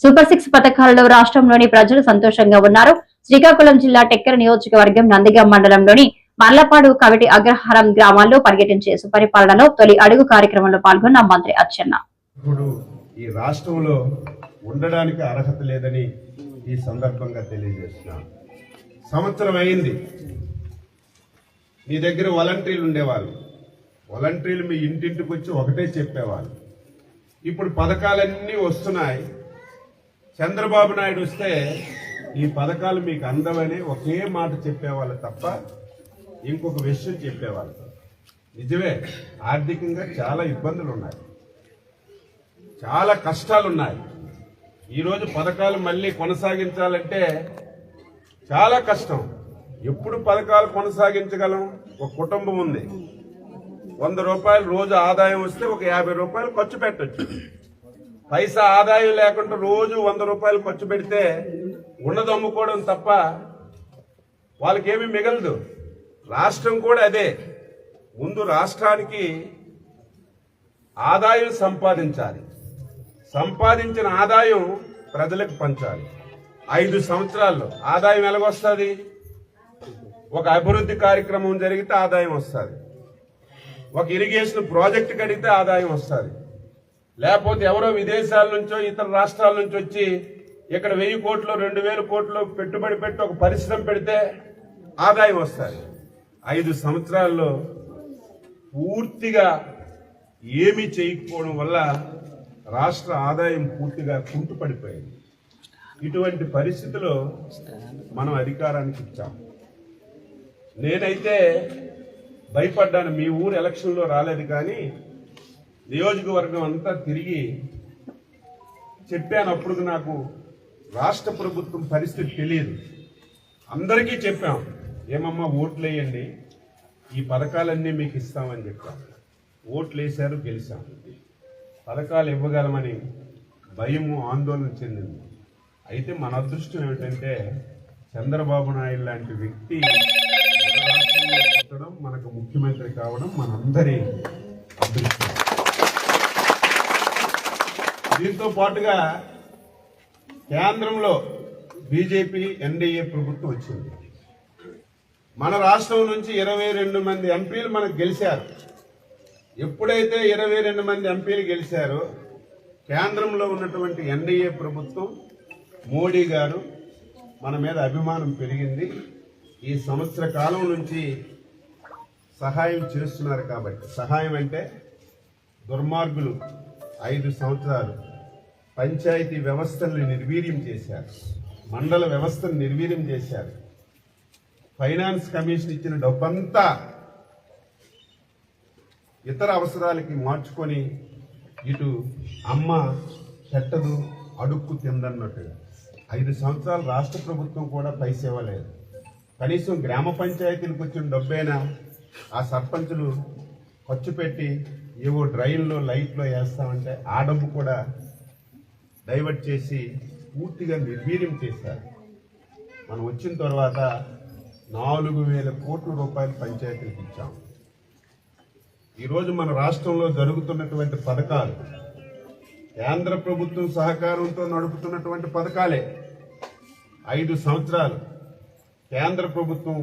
Super 6 పథకాలలో రాష్ట్రంలోని ప్రజలు సంతోషంగా ఉన్నారు. శ్రీకాకుళం జిల్లా టెక్కర నియోజకవర్గం నందిగాం మండలంలోని మర్లపాడు, కవిటి, అగ్రహారం గ్రామాల్లో పర్యటించే సుపరిపాలనలో తొలి అడుగు కార్యక్రమంలో పాల్గొన్న మంత్రి అచ్చెన్న. ఇప్పుడు ఈ రాష్ట్రంలో ఉండడానికి అర్హత లేదని ఈ సందర్భంగా తెలియజేస్తున్నాను. సంవత్సరం అయింది. మీ దగ్గర వాలంటీర్లు ఉండేవాళ్ళు. వాలంటీర్లు మీ ఇంటింటికి వచ్చి ఒకటే చెప్పేవాళ్ళు. ఇప్పుడు పథకాలన్నీ వస్తున్నాయి. చంద్రబాబు నాయుడు వస్తే ఈ పథకాలు మీకు అందవని ఒకే మాట చెప్పేవాళ్ళు తప్ప ఇంకొక విషయం చెప్పేవాళ్ళు. నిజమే, ఆర్థికంగా చాలా ఇబ్బందులు ఉన్నాయి, చాలా కష్టాలున్నాయి. ఈరోజు పథకాలు మళ్ళీ కొనసాగించాలంటే చాలా కష్టం. ఎప్పుడు పథకాలు కొనసాగించగలం? ఒక కుటుంబం ఉంది, 100 రూపాయలు రోజు ఆదాయం వస్తే ఒక 50 రూపాయలు ఖర్చు పెట్టచ్చు. పైసా ఆదాయం లేకుండా రోజు 100 రూపాయలు ఖర్చు పెడితే ఉన్నది అమ్ముకోవడం తప్ప వాళ్ళకేమీ మిగలదు. రాష్ట్రం కూడా అదే. ముందు రాష్ట్రానికి ఆదాయం సంపాదించాలి, సంపాదించిన ఆదాయం ప్రజలకు పంచాలి. 5 సంవత్సరాల్లో ఆదాయం ఎలాగొస్తుంది? ఒక అభివృద్ధి కార్యక్రమం జరిగితే ఆదాయం వస్తుంది, ఒక ఇరిగేషన్ ప్రాజెక్టు కడిగితే ఆదాయం వస్తుంది, లేకపోతే ఎవరో విదేశాల నుంచో ఇతర రాష్ట్రాల నుంచి వచ్చి ఇక్కడ 1000 కోట్లు 2000 కోట్లు పెట్టుబడి పెట్టి ఒక పరిశ్రమ పెడితే ఆదాయం వస్తుంది. 5 సంవత్సరాల్లో పూర్తిగా ఏమీ చేయకపోవడం వల్ల రాష్ట్ర ఆదాయం పూర్తిగా కుంటుపడిపోయింది. ఇటువంటి పరిస్థితిలో మనం అధికారానికి ఇచ్చాం. నేనైతే భయపడ్డాను. మీ ఊరు ఎలక్షన్లో రాలేదు, కానీ నియోజకవర్గం అంతా తిరిగి చెప్పాను. అప్పుడు నాకు రాష్ట్ర ప్రభుత్వం పరిస్థితి తెలియదు. అందరికీ చెప్పాం, ఏమమ్మా ఓట్లు వేయండి, ఈ పథకాలన్నీ మీకు ఇస్తామని చెప్పాం. ఓట్లు వేశారు, గెలిచాం. పథకాలు ఇవ్వగలమని భయము, ఆందోళన చెందింది. అయితే మన అదృష్టం ఏమిటంటే చంద్రబాబు నాయుడు లాంటి వ్యక్తి పుట్టడం, మనకు ముఖ్యమంత్రి కావడం మనందరి అదృష్టం. దీంతో పాటుగా కేంద్రంలో బీజేపీ ఎన్డీఏ ప్రభుత్వం వచ్చింది. మన రాష్ట్రం నుంచి 22 మంది ఎంపీలు మనకు గెలిచారు. ఎప్పుడైతే 22 మంది ఎంపీలు గెలిచారో కేంద్రంలో ఉన్నటువంటి ఎన్డీఏ ప్రభుత్వం, మోడీ గారు మన మీద అభిమానం పెరిగింది. ఈ సంవత్సర కాలం నుంచి సహాయం చేస్తున్నారు. కాబట్టి సహాయం అంటే దుర్మార్గులు 5 సంవత్సరాలు పంచాయతీ వ్యవస్థల్ని నిర్వీర్యం చేశారు, మండల వ్యవస్థను నిర్వీర్యం చేశారు. ఫైనాన్స్ కమిషన్ ఇచ్చిన డబ్బంతా ఇతర అవసరాలకి మార్చుకొని ఇటు అమ్మ పెట్టదు అడుక్కు తిందన్నట్టుగా 5 సంవత్సరాలు రాష్ట్ర ప్రభుత్వం కూడా పైసా ఇవ్వలేదు. కనీసం గ్రామ పంచాయతీలకు వచ్చిన డబ్బైనా ఆ సర్పంచులు ఖర్చు పెట్టి ఏవో డ్రైన్లో లైట్లో వేస్తామంటే ఆ డబ్బు కూడా డైవర్ట్ చేసి పూర్తిగా నిర్వీర్యం చేశారు. మనం వచ్చిన తర్వాత 4000 కోట్ల రూపాయలు పంచాయతీలకు ఇచ్చాం. ఈరోజు మన రాష్ట్రంలో జరుగుతున్నటువంటి పథకాలు కేంద్ర ప్రభుత్వం సహకారంతో నడుపుతున్నటువంటి పథకాలే. 5 సంవత్సరాలు కేంద్ర ప్రభుత్వం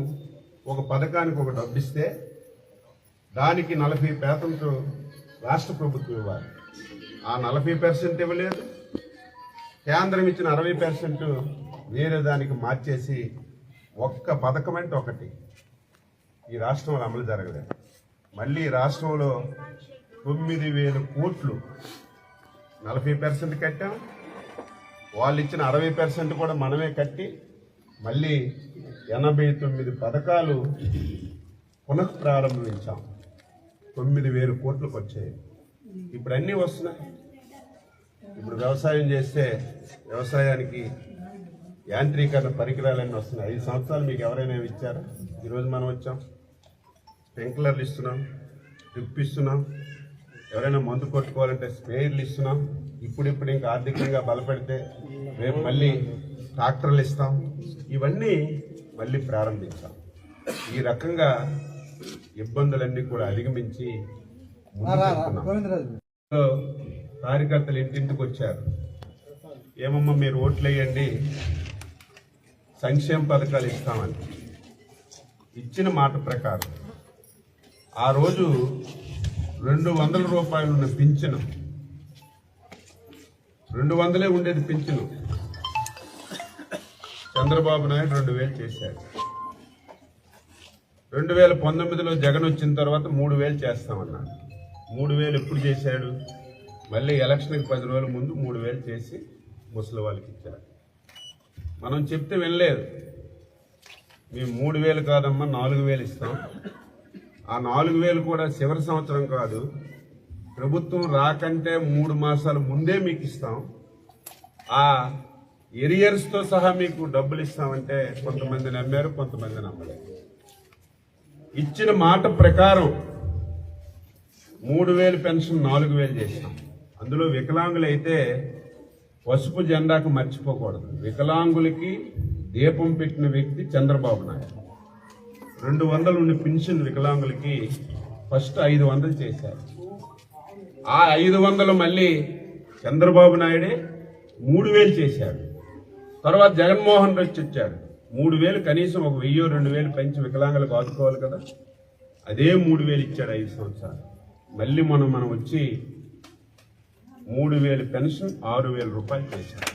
ఒక పథకానికి ఒక డబ్బు ఇస్తే దానికి 40% రాష్ట్ర ప్రభుత్వం ఇవ్వాలి. ఆ 40% ఇవ్వలేదు. కేంద్రం ఇచ్చిన 60% వేరే దానికి మార్చేసి ఒక్క పథకం అంటే ఒకటి ఈ రాష్ట్రంలో అమలు జరగలేదు. మళ్ళీ రాష్ట్రంలో 9000 కోట్లు 40% కట్టాం. వాళ్ళు ఇచ్చిన 60% కూడా మనమే కట్టి మళ్ళీ 89 పథకాలు పునఃప్రారంభించాం. 9000 కోట్లకు వచ్చాయి. ఇప్పుడు అన్నీ వస్తున్నాయి. ఇప్పుడు వ్యవసాయం చేస్తే వ్యవసాయానికి యాంత్రీకరణ పరికరాలన్నీ వస్తున్నాయి. 5 సంవత్సరాలు మీకు ఎవరైనా ఇచ్చారా? ఈరోజు మనం వచ్చాం, స్ప్రింక్లర్లు ఇస్తున్నాం, డ్రిప్ ఇస్తున్నాం, ఎవరైనా మందు కొట్టుకోవాలంటే స్ప్రేయర్లు ఇస్తున్నాం. ఇప్పుడిప్పుడు ఇంకా ఆర్థికంగా బలపడితే రేపు మళ్ళీ ట్రాక్టర్లు ఇస్తాం. ఇవన్నీ మళ్ళీ ప్రారంభించాం. ఈ రకంగా ఇబ్బందులన్నీ కూడా అధిగమించి కార్యకర్తలు ఇంటింటికి వచ్చారు. ఏమమ్మా మీరు ఓట్లు వేయండి సంక్షేమ పథకాలు ఇస్తామని ఇచ్చిన మాట ప్రకారం ఆ రోజు 200 రూపాయలు ఉన్న పింఛను 200 ఉండేది పింఛను చంద్రబాబు నాయుడు 2000 చేశాడు. 2019లో జగన్ వచ్చిన తర్వాత 3000 చేస్తామన్నాడు. 3000 ఎప్పుడు చేశాడు? మళ్ళీ ఎలక్షన్కి 10 రోజుల ముందు 3000 చేసి ముసలి వాళ్ళకి ఇచ్చారు. మనం చెప్తే వినలేదు. మేము 3000 కాదమ్మా 4000 ఇస్తాం. ఆ 4000 కూడా చివరి సంవత్సరం కాదు, ప్రభుత్వం రాకంటే 3 మాసాల ముందే మీకు ఇస్తాం. ఆ ఎరియర్స్తో సహా మీకు డబ్బులు ఇస్తామంటే కొంతమంది నమ్మారు, కొంతమంది నమ్మలేదు. ఇచ్చిన మాట ప్రకారం 3000 పెన్షన్ 4000 చేస్తాం. అందులో వికలాంగులైతే పసుపు జెండాకు మర్చిపోకూడదు. వికలాంగులకి దీపం పెట్టిన వ్యక్తి చంద్రబాబు నాయుడు. 200 ఉండి పెన్షన్ వికలాంగులకి ఫస్ట్ 500 చేశారు. ఆ 500 మళ్ళీ చంద్రబాబు నాయుడే 3000 చేశాడు. తర్వాత జగన్మోహన్ రెడ్డి వచ్చాడు. 3000 కనీసం 1000 2000 పెంచి వికలాంగులకు ఆదుకోవాలి కదా, అదే 3000 ఇచ్చాడు 5 సంవత్సరాలు. మళ్ళీ మనం వచ్చి 3000 పెన్షన్ 6000 రూపాయలు చేశారు.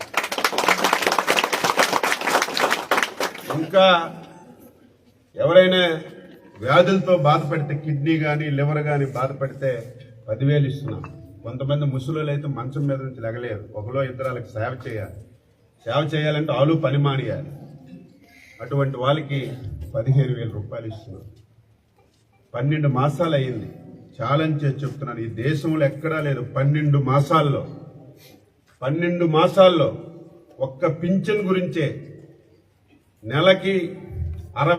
ఇంకా ఎవరైనా వ్యాధులతో బాధపడితే, కిడ్నీ కానీ లివర్ కానీ బాధపడితే 10,000 ఇస్తున్నాం. కొంతమంది ముసలులు అయితే మంచం మీద నుంచి లెగలేరు, ఒకలో ఇద్దరాలకు సేవ చేయాలి. సేవ చేయాలంటే ఆలు పని మానేయాలి. అటువంటి వాళ్ళకి 15,000 రూపాయలు ఇస్తున్నాం. 12 మాసాలు అయింది. ఛాలెంజ్ చేసి చెప్తున్నాను, ఈ దేశంలో ఎక్కడా లేదు. 12 మాసాల్లో ఒక్క పింఛన్ గురించే నెలకి